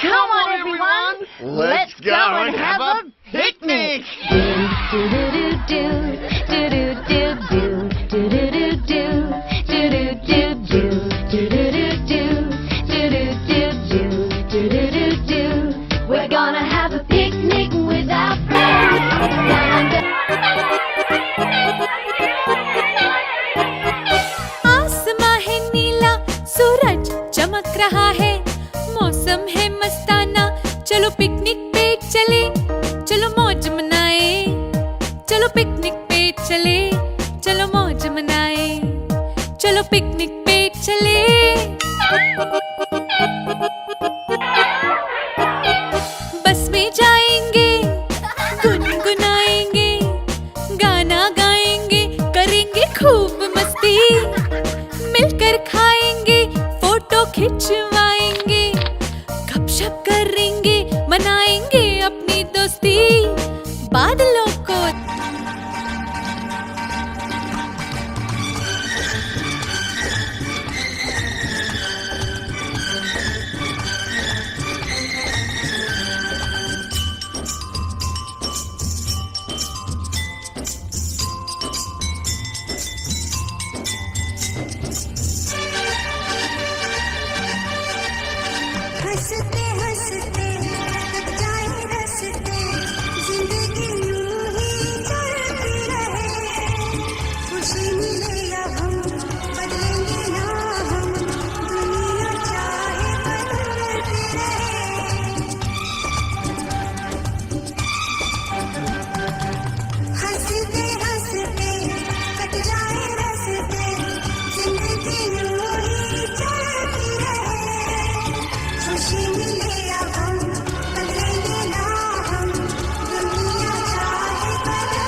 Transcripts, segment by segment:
Come on, everyone. Let's go and have a picnic. We're gonna have a picnic with our friends. आसमां है नीला, सूरज चमक रहा है, मौसम है मस्ताना, चलो पिकनिक पे चले, चलो मौज मनाए, चलो पिकनिक पे चले, चलो मौज मनाए, चलो पिकनिक पे चले। बस में जाएंगे, गुनगुनाएंगे, गाना गाएंगे, करेंगे खूब मस्ती, मिलकर खाएंगे, फोटो खिंचवाएंगे, गपशप करेंगे, मनाएंगे अपनी दोस्ती, बादलों को हंसते हंसते कट जाए रस्ते, जिंदगी यूं ही चलती रहे, खुशी मिले या हम बदलेंगे ना हम, दुनिया चाहे बदलती रहे। हंसते हंसते कट जाए रस्ते, जिंदगी यूं ही चलती रहे, खुशी मिले या हम बदलेंगे ना हम, दुनिया चाहे बदलती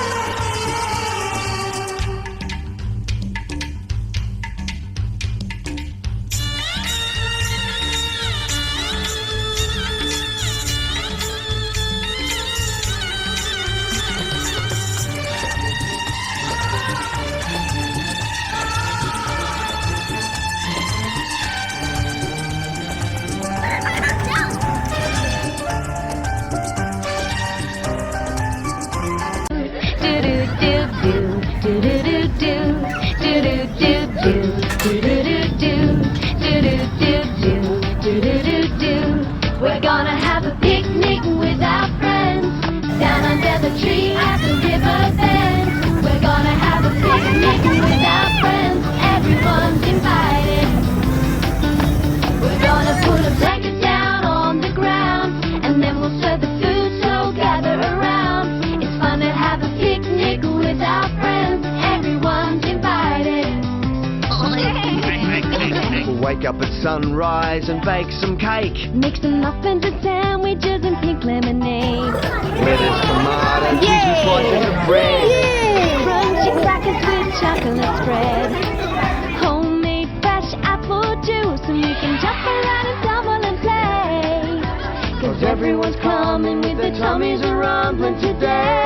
We're gonna have a picnic with our friends down under the tree at the river bend. We're gonna have a picnic with our friends. Everyone's invited. We're gonna put a blanket down on the ground and then we'll serve the food, so gather around. It's fun to have a picnic with our friends. Everyone's invited. We'll wake up at sunrise and bake some cake. Make some muffins and sandwiches and pink lemonade. Lettuce, tomato, cheese and slices of bread. Crunchy crackers with chocolate spread. Homemade fresh apple juice, and we can jump around and tumble and play. 'Cause everyone's coming with their tummies rumbling today.